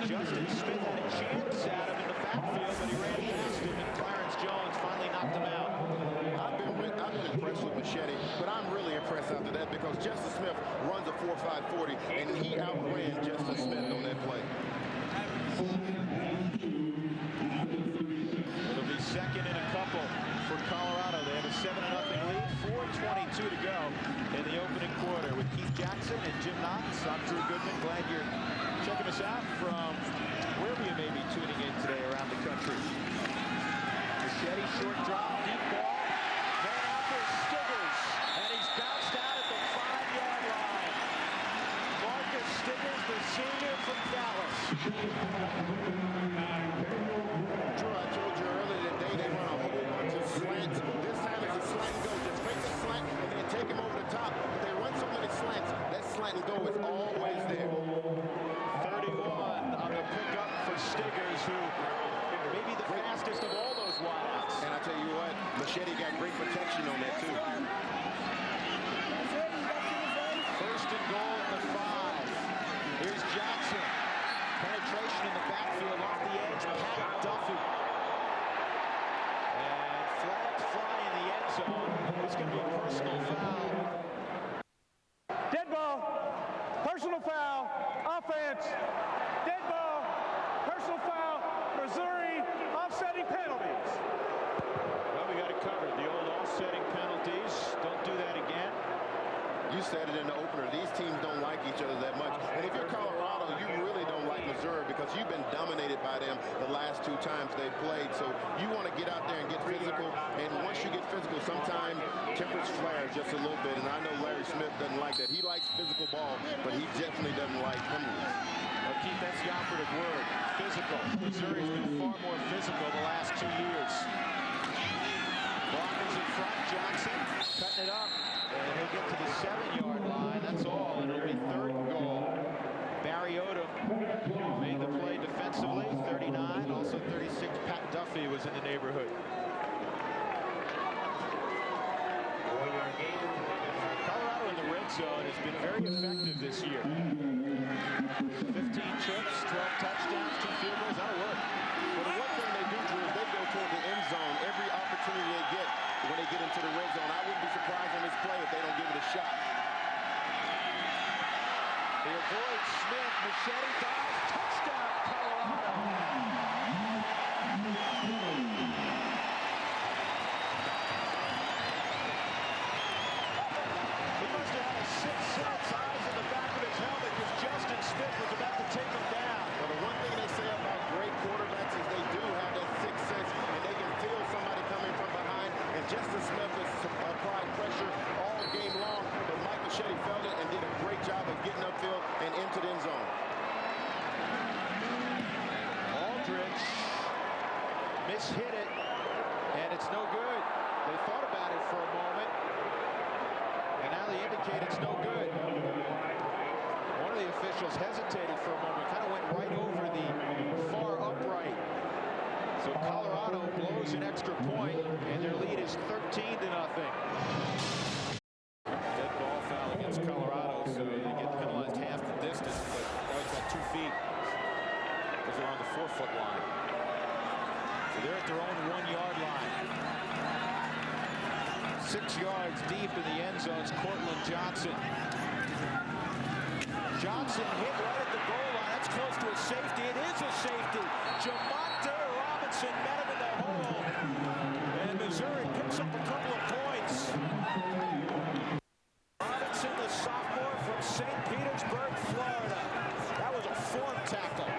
Justin Smith had a chance at him in the backfield, but he ran past him, and Clarence Jones finally knocked him out. I've been impressed with Machete, but I'm really impressed after that because Justin Smith runs a 4.5 40, and he outran Justin Smith on that play. It'll be second and a couple for Colorado. They have a 7-0 lead, 4:22 to go in the opening quarter with Keith Jackson and Jim Knox. I'm Drew Goodman. Glad you're checking us out from wherever you may be tuning in today around the country. Machete, short drop, deep ball. Going after Stiggers, and he's bounced out at the 5-yard line. Marcus Stiggers, the senior from Dallas. Drew, I told you earlier today they run a whole bunch of slants. This time it's a slant and go. Just fake the slant and then take him over the top. But they run so many slants, that slant and go is always there. 31 on the pickup for Stiggers, who may be the fastest of all those wideouts. And I tell you what, Machete got great protection on that too. First and goal at the 5. Here's Jackson. Penetration in the backfield off the edge. Pat Duffy. And flags fly in the end zone. It's going to be a personal foul. Dead ball. Personal foul. Offense. Dead ball. Personal foul. Missouri. Offsetting penalties. Well, we got it covered. The old offsetting penalties. Don't do that again. You said it in the opener. These teams don't like each other that much. And if you're Colorado, you really don't like Missouri because you've been dominated by them the last 2 times they played. So you want to get out there and get physical. And once you get physical, sometimes tempers flare just a little bit. And I know Larry Smith doesn't like that. He likes physical ball, but he definitely doesn't like penalties. Well, Keith, that's the operative word. Physical. Missouri's been far more physical the last 2 years. Blockers in front. Jackson cutting it up. And he'll get to the 7-yard line. That's all. And it'll be 3rd and goal. Barry Odom made the play defensively. 39. Also 36. Pat Duffy was in the neighborhood. Colorado in the red zone has been very effective this year. 15 trips, 12 touchdowns, 2 field goals. That'll work. Well, the one thing they do, Drew, is they go toward the end zone every opportunity they get when they get into the red zone. I wouldn't be surprised on this play if they don't give it a shot. They avoid Smith. Machete dives. Touchdown, Colorado. He must have had a 6th sense, eyes in the back of his helmet, because Justin Smith was about to take him down. Well, the one thing they say about great quarterbacks is they do have that 6th sense, and they can feel somebody coming from behind. And Justin Smith has applied pressure all game long, but Mike Machete felt it and did a great job of getting upfield and into the end zone. Aldridge mishit it, and it's no good. They thought about it for a moment, and now they indicate it's no good. One of the officials hesitated for a moment, kind of went right over the far upright. So Colorado blows an extra point, and their lead is 13-0. Dead ball foul against Colorado, so they get penalized half the distance, but that was about 2 feet because they're on the 4-foot line. So they're at their own 1-yard line. 6 yards deep in the end zone is Cortland Johnson. Johnson hit right at the goal line. That's close to a safety. It is a safety. Jamonte Robinson met him in the hole. And Missouri picks up a couple of points. Robinson, the sophomore from St. Petersburg, Florida. That was a form tackle.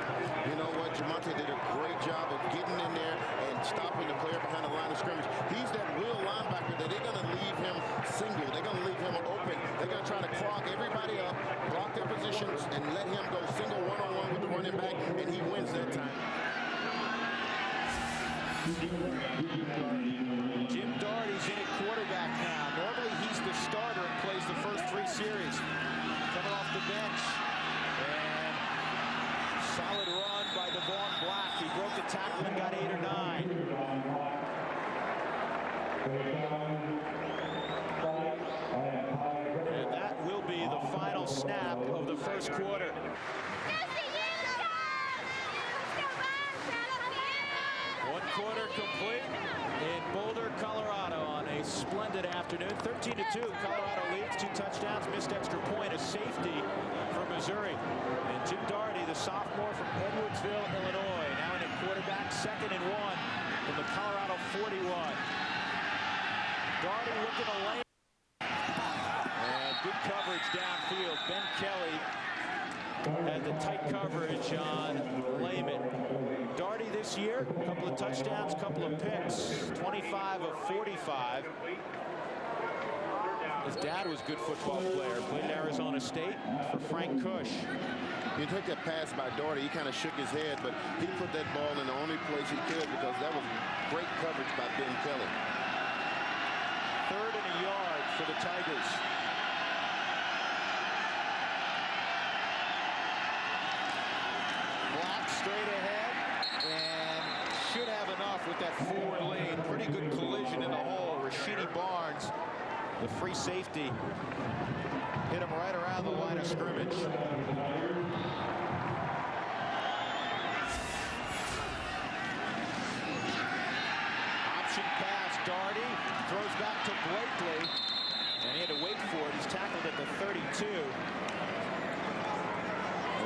You know what? Jamonte did a great job of getting in there and stopping the player behind the line of scrimmage. He's that real linebacker that they're going to leave him single. They're going to leave him open. They're going to try to clog everybody up, block their positions, and let him go single one-on-one with the running back, and he wins that time. Jim Doherty's in at quarterback now. Normally he's the starter and plays the first 3 series. Coming off the bench. And solid run by Devon Black. He broke the tackle and got 8 or 9. And that will be the final snap of the first quarter. One quarter complete in Boulder, Colorado on a splendid afternoon. 13-2, Colorado leads, 2 touchdowns, missed extra point, a safety for Missouri. And Jim Daugherty, the sophomore from Edwardsville, Illinois, now in at quarterback, 2nd and 1 from the Colorado 41. Daugherty looking to lane. And good coverage downfield. Ben Kelly had the tight coverage on Layman. Daugherty this year, a couple of touchdowns, couple of picks, 25 of 45. His dad was a good football player, played at Arizona State for Frank Kush. You took that pass by Daugherty, he kind of shook his head, but he put that ball in the only place he could because that was great coverage by Ben Kelly. 3rd and a yard for the Tigers. Black straight ahead and should have enough with that forward lane. Pretty good collision in the hole. Rashidi Barnes, the free safety, hit him right around the line of scrimmage. Option pass, Daugherty throws back to Blakely, and he had to wait for it. He's tackled at the 32.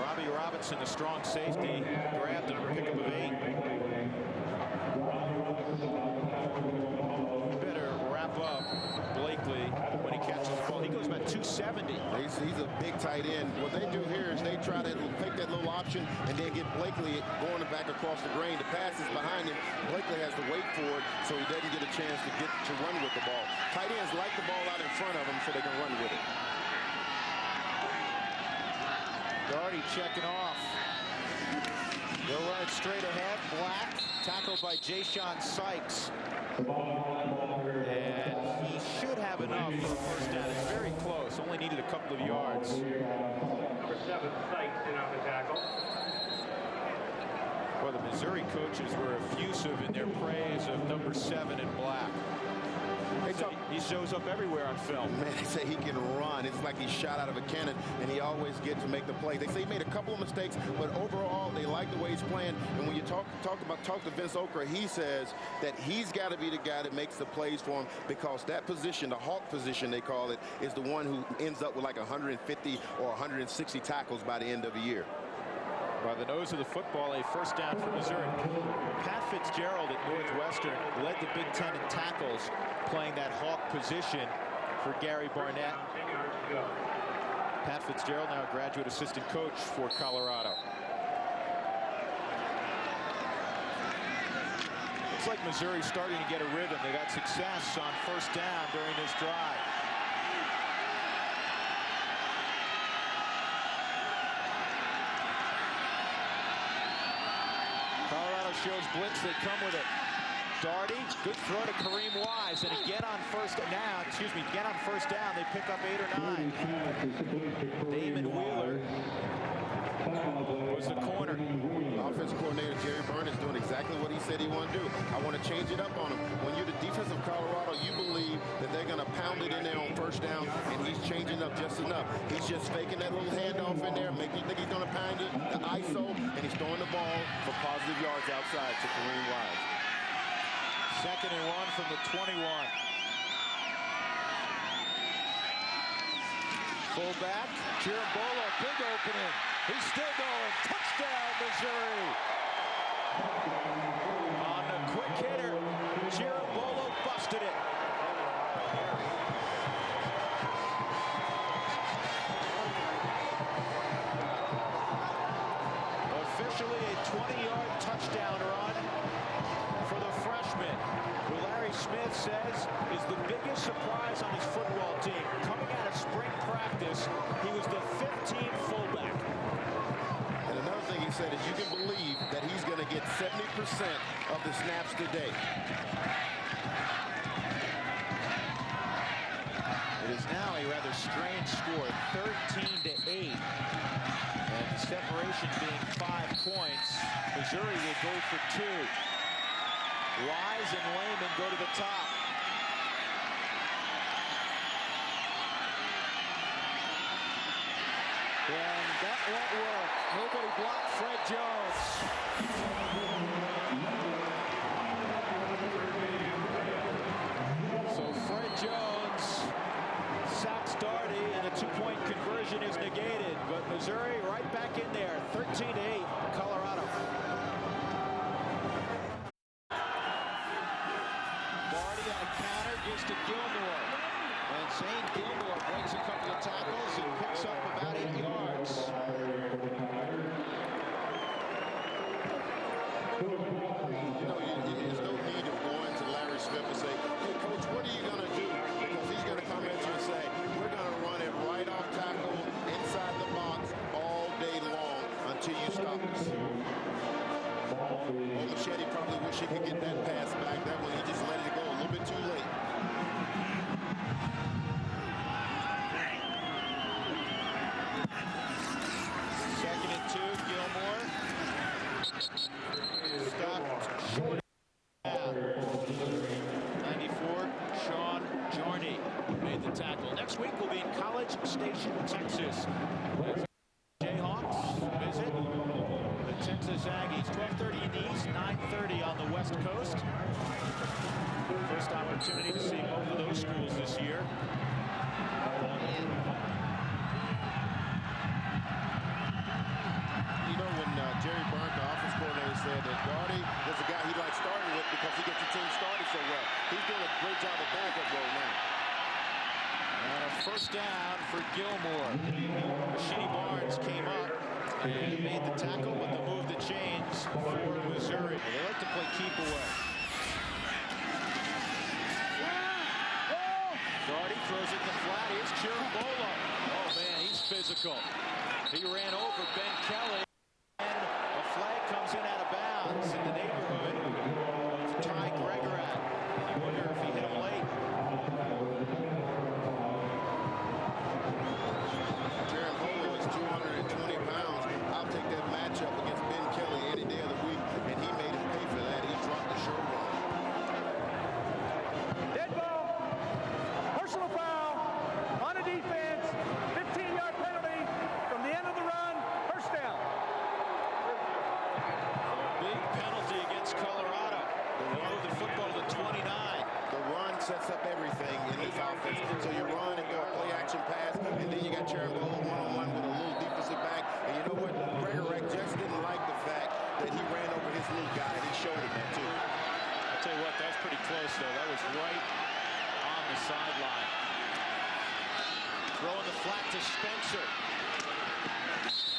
Robbie Robinson, the strong safety, grabbed him, pickup of 8. Better wrap up Blakely when he catches the ball. He goes about 270. He's a big tight end. What they do here is they try to take that little option and then get Blakely going back across the grain. The pass is behind him. Blakely has to wait for it so he doesn't get a chance to run with the ball. Tight ends like the ball out in front of them so they can run with it. Daugherty checking off. They'll run it straight ahead. Black tackled by Jayshon Sykes. And he should have enough for a first down. It's very close. Only needed a couple of yards. Number 7, Sykes in on the tackle. Well, the Missouri coaches were effusive in their praise of number 7 in Black. He shows up everywhere on film. Man, they say he can run. It's like he's shot out of a cannon, and he always gets to make the play. They say he made a couple of mistakes, but overall, they like the way he's playing. And when you talk to Vince Okra, he says that he's got to be the guy that makes the plays for him because that position, the hawk position they call it, is the one who ends up with like 150 or 160 tackles by the end of the year. By the nose of the football, a first down for Missouri. Pat Fitzgerald at Northwestern led the Big Ten in tackles, playing that hawk position for Gary Barnett. Pat Fitzgerald, now a graduate assistant coach for Colorado. Looks like Missouri's starting to get a rhythm. They got success on first down during this drive. Colorado shows blitz, they come with it. Daugherty, good throw to Kareem Wise, and again on first down, they pick up 8 or 9. Damon Wheeler was the corner. Offensive coordinator Jerry Byrne is doing exactly what he said he wanted to do. I want to change it up on him. When you're the defense of Colorado, you believe that they're going to pound it in there on first down, and he's changing up just enough. He's just faking that little handoff in there, making you think he's going to pound it, the ISO, and he's throwing the ball for positive yards outside to Kareem Wise. 2nd and 1 from the 21. Fullback, Chirambolo, big opening. He's still going. Touchdown, Missouri. On a quick hitter, Chirambolo busted it. Officially a 20-yard touchdown run for the freshman, who Larry Smith says is the biggest surprise on his football team. Coming out of spring practice, he was the 15th fullback. And another thing he said is you can believe that he's going to get 70% of the snaps today. It is now a rather strange score, 13-8. And the separation being 5 points. Missouri will go for 2. Wise and Layman go to the top. And that won't work. Nobody blocked Fred Jones. Missouri right back in there, 13-8, Colorado. Barty on a counter, gives to Gilmore. And Zane Gilmore breaks a couple of tackles and picks up about 8 yards. There's no need of going to Larry Smith and say, hey, Coach, what are you going to do? Because he's going to come at you and say, we're going to run it right off tackle, inside the box, all day long until you stop us. Old Machete probably wish he could get that pass back. That one, he just let it go a little bit too late. Second and 2, Gilmore. Stopped short. 94, Sean Jarney made the tackle. Next week we'll be in College Station, Texas. Jayhawks visit the Texas Aggies. 12:30 in the East, 9:30 on the West Coast. First opportunity to see both of those schools this year. You know, when Jerry Burnt, the offense coordinator, said that Gardy was a guy he liked starting with because he gets the team started so well. He's doing a great job of backup role now. And a first down for Gilmore. Rashidi Barnes came up and made the tackle, but the move to chains for Missouri. They like to play keep away. Gardy throws it in the flat. Here's Chirambolo. Oh, man, he's physical. He ran over Ben Kelly. And a flag comes in out of bounds in the neighborhood of Ty Gregorak. You wonder if he hit him late. Chirambolo is 220 pounds. I'll take that matchup against Ben Kelly any day of the week, and he made him pay for that. He dropped the shoulder. Dead ball. Personal foul on a defense. 15-yard penalty from the end of the run. First down. Big penalty against Colorado. They move the football to the 29. The run sets up everything in this offense. So you run and go play action pass, and then you got Chirambolo one-on-one with a little defensive back. And you know what? Gregorak just didn't like the fact that he ran over his little guy, and he showed him that too. I'll tell you what, that was pretty close, though. That was right on the sideline. Throwing the flat to Spencer.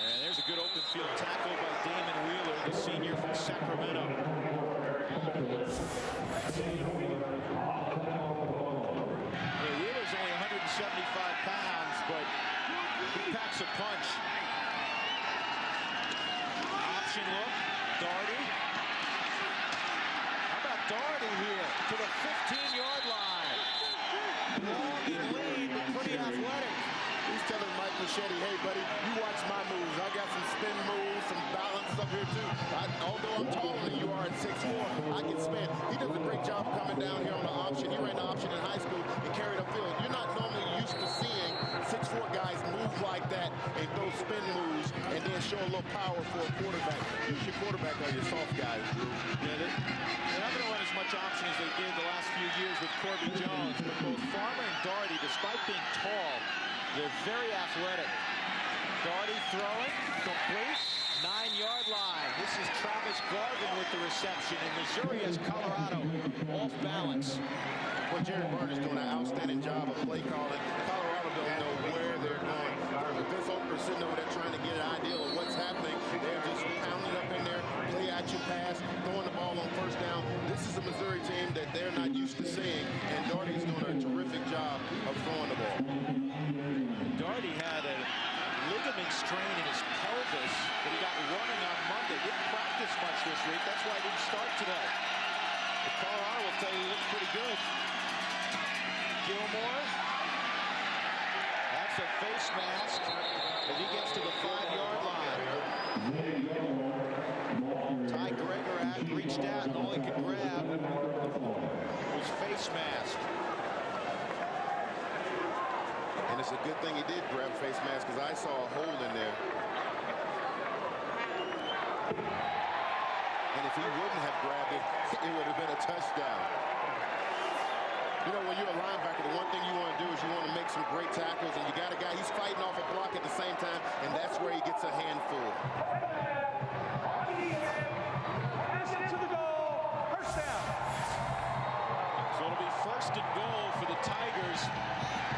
And there's a good open field tackle by Damon Wheeler, the senior from Sacramento. Wheeler's only 175 pounds, but he packs a punch. Option look, Darty. How about Darty here to the 15-yard line? Long and lean, but pretty athletic. He's telling Mike Machete, hey, buddy, you watch my moves. I got some spin moves, some balance up here, too. Although I'm taller than you are at 6'4", I can spin. He does a great job coming down here on the option. He ran the option in high school and carried upfield. You're not normally used to seeing 6'4" guys move like that and throw spin moves and then show a little power for a quarterback. Usually quarterback are your soft guys, Drew. Yeah, they're not going to run as much option as they did the last few years with Corby Jones, but both Farmer and Darty, despite being tall, they're very athletic. Darty throwing, complete, 9-yard line. This is Travis Garvin with the reception, and Missouri has Colorado off balance. Well, Jerry Burnt is doing an outstanding job of play calling. Colorado don't know where they're going. Vince Oakler sitting over there trying to get an idea of what's happening. They're just pounding up in there, play action pass, throwing the ball on first down. This is a Missouri team that they're not used to seeing, and Darty's doing a terrific job of throwing the ball. Darty had a ligament strain in his pelvis that he got running on Monday. Didn't practice much this week. That's why he didn't start today. But Colorado will tell you he looks pretty good. Gilmore. That's a face mask as he gets to the 5-yard line. Ty Gregorak reached out and all he could grab was face mask. And it's a good thing he did grab face mask because I saw a hole in there. And if he wouldn't have grabbed it, it would have been a touchdown. You know, when you're a linebacker, the one thing you want to do is you want to make some great tackles, and you got a guy, he's fighting off a block at the same time, and that's where he gets a handful. To the goal. First down. So it'll be first and goal for the Tigers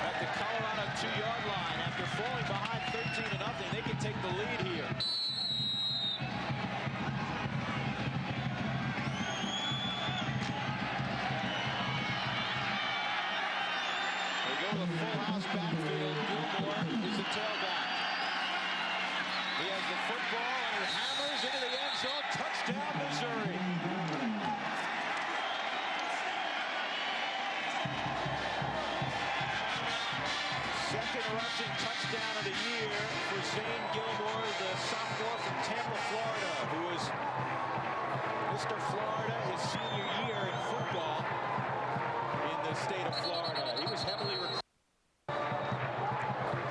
at the Colorado 2-yard line. After falling behind 13-0, they can take the lead here. They go to the full house backfield. Gilmore is the tailback. He has the football and he hammers into the end zone. Touchdown, Missouri. Second rushing touchdown of the year for Zane Gilmore, the sophomore from Tampa, Florida, who was Mr. Florida his senior year in football in the state of Florida. He was heavily recruited. You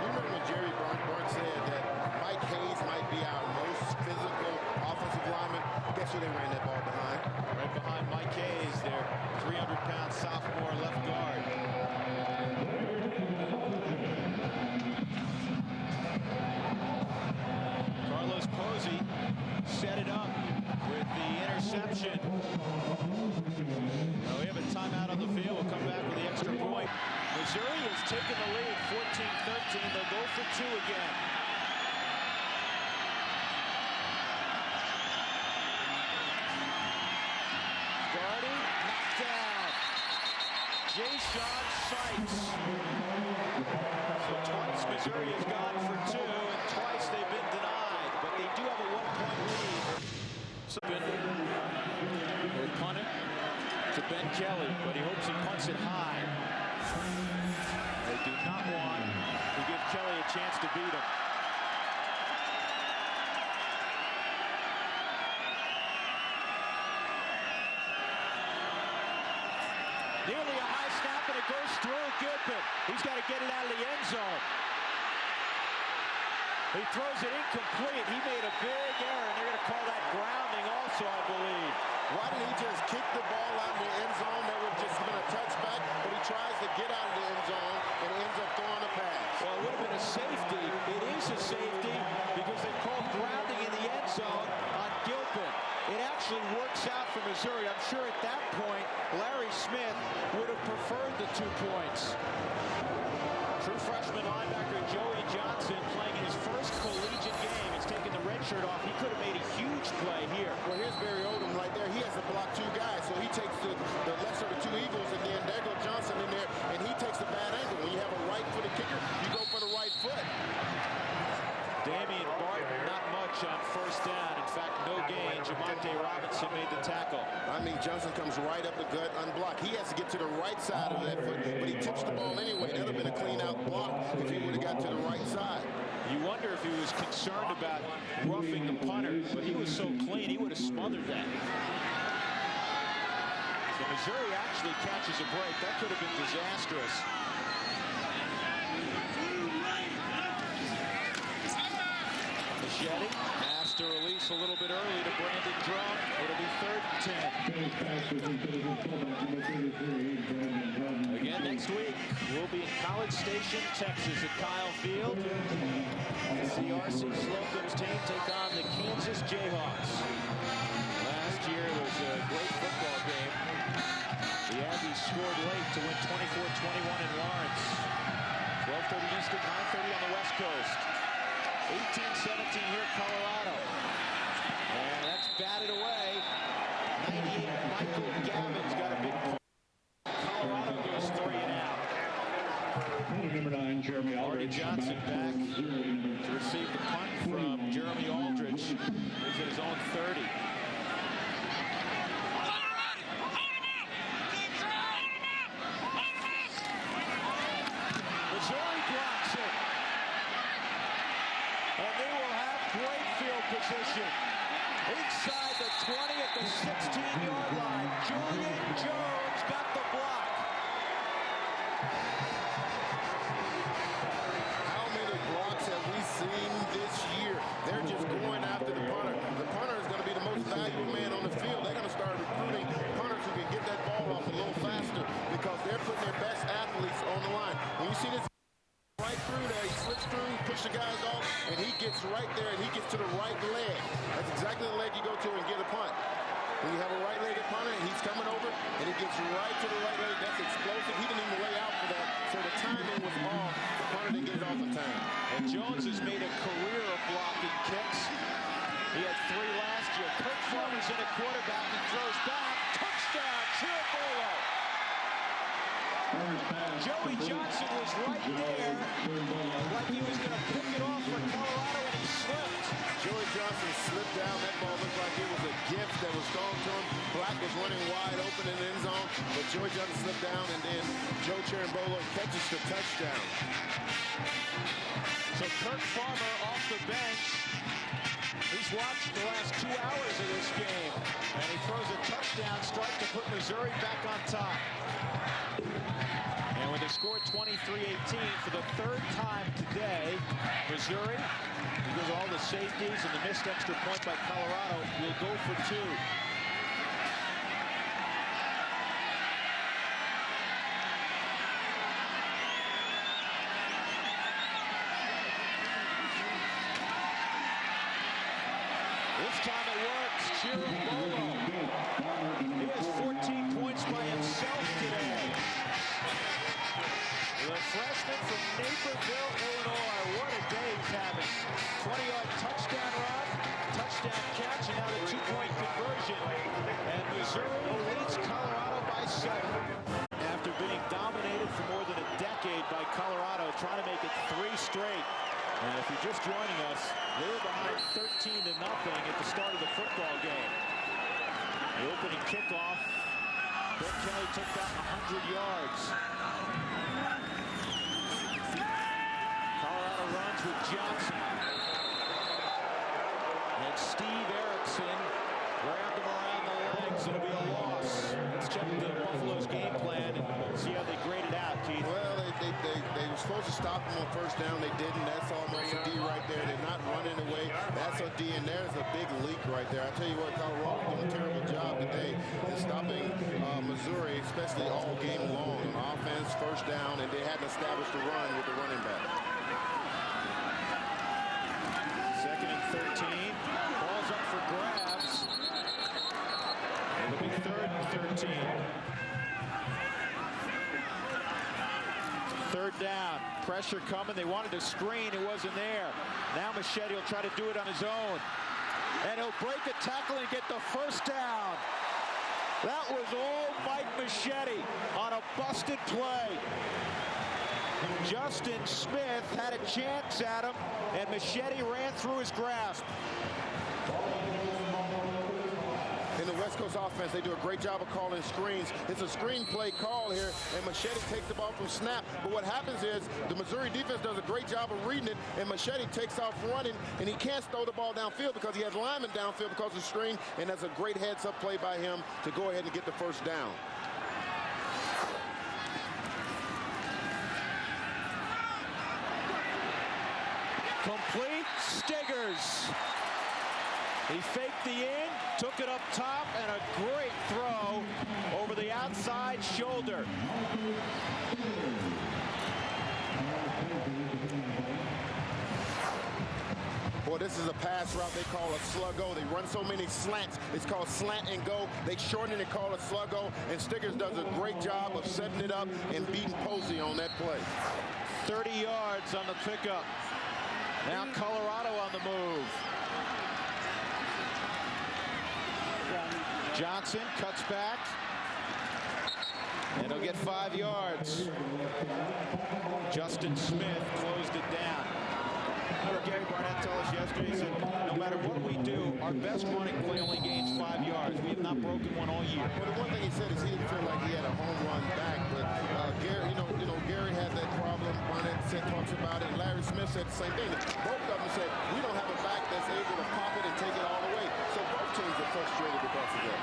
remember when Jerry Burns said that Mike Hayes might be our most physical offensive lineman? Guess who they ran that ball behind? Right behind Mike Hayes, their 300-pound sophomore left guard. Carlos Posey set it up with the interception. Well, we have a timeout on the field. We'll come back with the extra point. Missouri has taken the lead, 14-13. They'll go for two again. Guarding, knocked down. Jason Sykes. So twice Missouri has gone for two, and twice they've been denied. But they do have a one-point lead. So we'll punt it to Ben Kelly, but he hopes he punts it high. They do not want to give Kelly a chance to beat him. Nearly a high snap, and it goes through Gilpin. He's got to get it out of the end zone. He throws it incomplete. He made a big error, and they're going to call that grounding also, I believe. Why didn't he just kick the ball out in the end zone? That would have just been a touchback, but he tries to get out of the end zone and ends up throwing a pass. Well, it would have been a safety. It is a safety because they called grounding in the end zone on Gilpin. It actually works out for Missouri. I'm sure at that point, Larry Smith would have preferred the 2 points. True freshman linebacker Joey Johnson playing in his first collegiate game. He's taken the red shirt off. He could have made a huge play here. Well, here's Barry Odom right there. He has to block two guys, so he takes the lesser of the two evils, and then there goes Johnson in there, and he takes the bad angle. When you have a right-footed kicker, you go for the right foot. Damian Barton, not much on first down. In fact, no gain. Jamonte Robinson made the tackle. I mean, Johnson comes right up the gut unblocked. He has to get to the right side of that foot, but he tips the ball anyway. That would have been a clean-out block if he would have got to the right side. You wonder if he was concerned about roughing the punter, but he was so clean, he would have smothered that. So Missouri actually catches a break. That could have been disastrous. Machete has to release a little bit early to Brandon Drum. It'll be 3rd and 10. Again, next week, we'll be in College Station, Texas at Kyle Field. The RC Slocum's team take on the Kansas Jayhawks. Last year was a great football game. The Aggies scored late to win 24-21 in Lawrence. 12:30 Eastern, 9:30 on the West Coast. 18-17 here at Colorado. And that's batted away. 98, Michael Gavin's got a big point. Colorado goes 3 and out. Number 9, Jeremy Marty Aldridge. Johnson back to receive the punt from Jeremy Aldridge. He's at his own 30. Missouri blocks it. And they will have great field position. Inside the 20 at the 16-yard line. Julian Jones got the block. How many blocks have we seen this year? They're just going after the punter. The punter is going to be the most valuable man on the field. They're going to start recruiting punters who can get that ball off a little faster because they're putting their right there, and he gets to the right leg. That's exactly the leg you go to and get a punt. When you have a right-legged punter, and he's coming over, and he gets right to the right leg, that's explosive. He didn't even lay out for that, so the timing was off. The punter didn't get it off in time. And Jones has made a career of blocking kicks. He had 3 last year. Kirk Farmer's in at quarterback. He throws back. Touchdown, Chiambolo. Joey Johnson was right there, like he was going to pick it off for Colorado, and he slipped. Joey Johnson slipped down. That ball looked like it was a gift that was thrown to him. Black was running wide open in the end zone, but Joey Johnson slipped down, and then Joe Chiambolo catches the touchdown. So Kirk Farmer off the bench. He's watched the last 2 hours of this game, and he throws a touchdown strike to put Missouri back on top. And with a score 23-18 for the 3rd time today, Missouri, because of all the safeties and the missed extra point by Colorado, will go for 2. This time it works. Chiambolo. He has 14 points by himself today. The freshman from Naperville, Illinois. What a day he's having. 20-yard touchdown run, touchdown catch, and now the 2-point conversion. And Missouri leads Colorado by 7. After being dominated for more than a decade by Colorado, trying to make it 3 straight. And if you're just joining us, they were behind 13-0 at the start of the football game. The opening kickoff, Bill Kelly took that 100 yards. Colorado runs with Johnson. And Steve Erickson grabbed him around the legs. It'll be a loss. Let's check the Buffalo's game plan and see how they grade it out, Keith. Well, they were supposed to stop him on 1st down. They didn't. That's almost a D right there. They're not running away. That's a D, and there's a big leak right there. I tell you what, Colorado doing a terrible job today in stopping Missouri, especially all game long. On offense, 1st down, and they hadn't established a run with the running back. 2nd and 13. Ball's up for grabs. It'll be 3rd and 13. 3rd down. Pressure coming. They wanted to screen. It wasn't there. Now Machete will try to do it on his own. And he'll break a tackle and get the 1st down. That was all Mike Machete on a busted play. Justin Smith had a chance at him, and Machete ran through his grasp. In the West Coast offense, they do a great job of calling screens. It's a screen play call here, and Machete takes the ball from snap. But what happens is the Missouri defense does a great job of reading it, and Machete takes off running, and he can't throw the ball downfield because he has linemen downfield because of the screen, and that's a great heads-up play by him to go ahead and get the 1st down. Complete. Stiggers. He faked the in, took it up top, and a great throw over the outside shoulder. Boy, this is a pass route they call a sluggo. They run so many slants. It's called slant and go. They shorten it and call it sluggo, and Stiggers does a great job of setting it up and beating Posey on that play. 30 yards on the pickup. Now Colorado on the move. Johnson cuts back, and he'll get 5 yards. Justin Smith closed it down. Remember Gary Barnett told us yesterday, he said, no matter what we do, our best running play only gains 5 yards. We have not broken one all year. Well, the one thing he said is he didn't feel like he had a home run back, but Gary, Gary had that problem. Barnett talks about it. Larry Smith said the same thing. Both of them said, we don't have a back that's able to pop it and take it all the way. So both teams are frustrated because of that.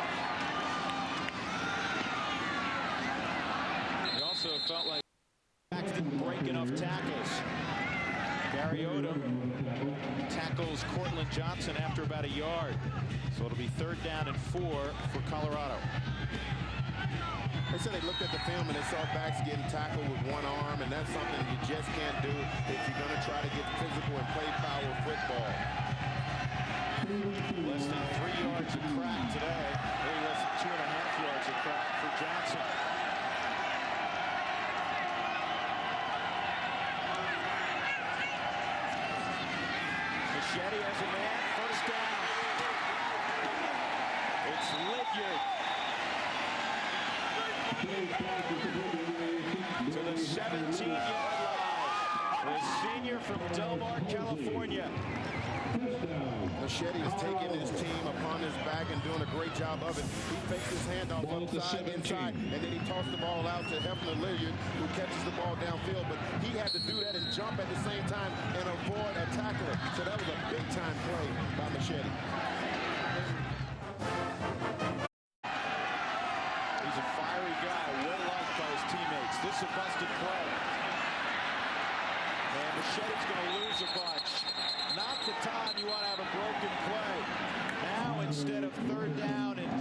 He also felt like backs didn't break enough tackles. Gary Odom tackles Cortland Johnson after about a yard. So it'll be 3rd down and 4 for Colorado. They said they looked at the film and they saw backs getting tackled with one arm, and that's something you just can't do if you're going to try to get physical and play power football. Less than 3 yards of crack today. Maybe less than 2.5 yards of crack for Johnson. Machete has a man. First down. It's Lydiard to the 17-yard line. The senior from Del Mar, California. Machete is taking his team upon his back and doing a great job of it. He fakes his handoff upside, inside, and then he tossed the ball out to Hefner Lydiard, who catches the ball downfield. But he had to do that and jump at the same time and avoid a tackler. So that was a big-time play by Machete. He's a fiery guy, well-liked by his teammates. This is a busted play. And Machete's going to lose a bunch. Not the time you want to have a broken play. Now, instead of third down and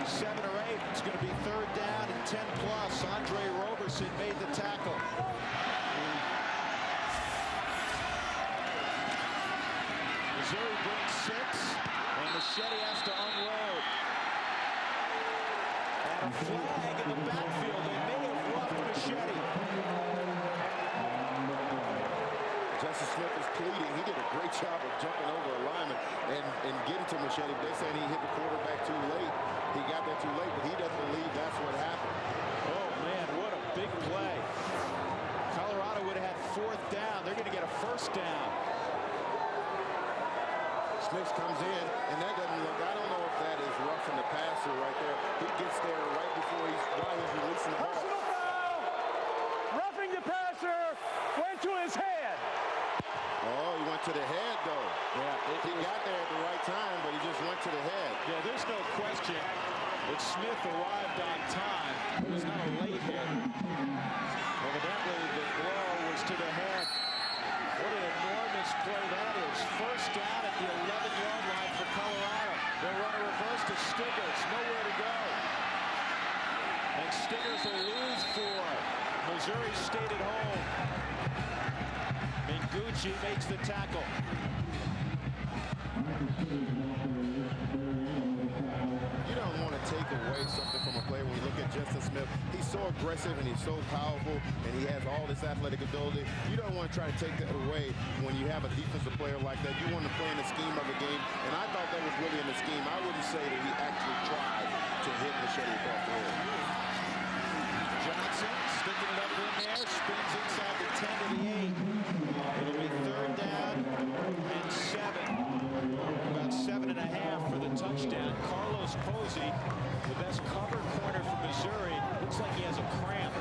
7 or 8, it's going to be third down and 10 plus. Andre Roberson made the tackle. Missouri brings 6, and Machete has to unload. And a flag in the backfield. They may have roughed Machete. Justice Smith is pleading. He did a great job of jumping over a lineman and getting to Machete. They're saying he hit the quarterback too late. He got there too late, but he doesn't believe that's what happened. Oh, man, what a big play. Colorado would have had 4th down. They're going to get a 1st down. Smith comes in, and that doesn't look, I don't know if that is roughing the passer right there. He gets there right before while he's releasing the ball. Personal foul. Roughing the passer. Went to his head. Oh, he went to the head, though. Yeah, he got there at the right time, but he just went to the head. Yeah, there's no question that Smith arrived on time. It was not a late hit. Evidently, the blow was to the head. What an enormous play that is. First down at the 11-yard line for Colorado. They'll run a reverse to Stiggers. Nowhere to go. And Stiggers will lose 4. Missouri stayed at home. Mingucci makes the tackle. You don't want to take away something from a player when you look at Justin Smith. He's so aggressive and he's so powerful and he has all this athletic ability. You don't want to try to take that away when you have a defensive player like that. You want to play in the scheme of the game, and I thought that was really in the scheme. I wouldn't say that he actually tried to hit Machete across the head. Johnson sticking it up in there, spins inside the 10 to the 8. It'll be third down and 7. About 7.5 for the touchdown. Carlos Posey, the best cover corner for Missouri. Looks like he has a cramp.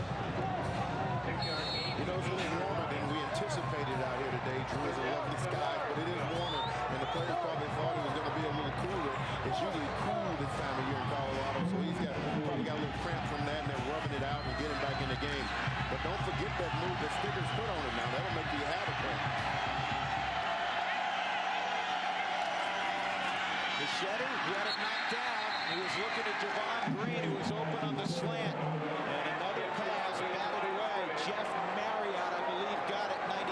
You know, it's a little warmer than we anticipated out here today. Drew, is a lovely sky, but it is warmer, and the players probably thought it was going to be a little cooler. It's usually cool this time of year in Colorado, so he's probably got a little cramp from that, and they're rubbing it out and getting back in the game. But don't forget that move that Stiggers put on him now. That'll make you have a cramp. Machete, he had it knocked down. He was looking at Javon Green, who was open on the slant. And another pass batted away. Jeff Marriott, I believe, got it, 93.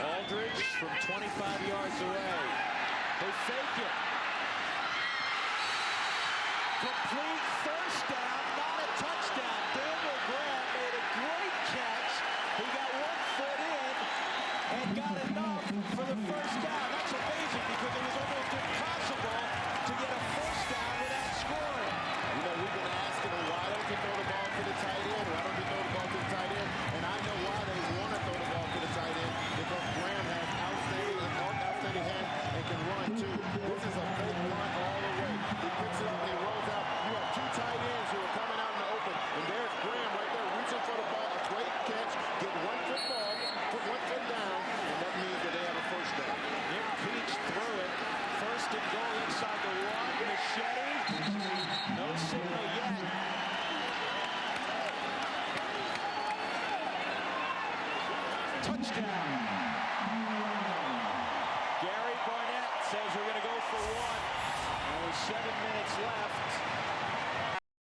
Aldridge from 25 yards away. They fake it. Complete first down, not a touchdown. Daniel Graham made a great catch. He got 1 foot in and got enough for the first down. That's amazing because it was almost impossible to get a first down without scoring. You know, we've been asking him, why don't you throw the ball to the tight end? Why don't you throw the ball to the tight end? And I know why they want to throw the ball to the tight end, because Graham has outstanding hands and can run too. This is a fake run all the way. He picks it up and rolls out. You have 2 tight ends who are coming out in the open, and there's Graham right there reaching for the ball. A great catch, get 1 foot ball, put 1 foot down, and that means that they have a first down. Nick Peach threw it. First and goal inside the 1. Machete. No signal yet. Touchdown. Gary Barnett. says we're going to go for one. And with 7 minutes left,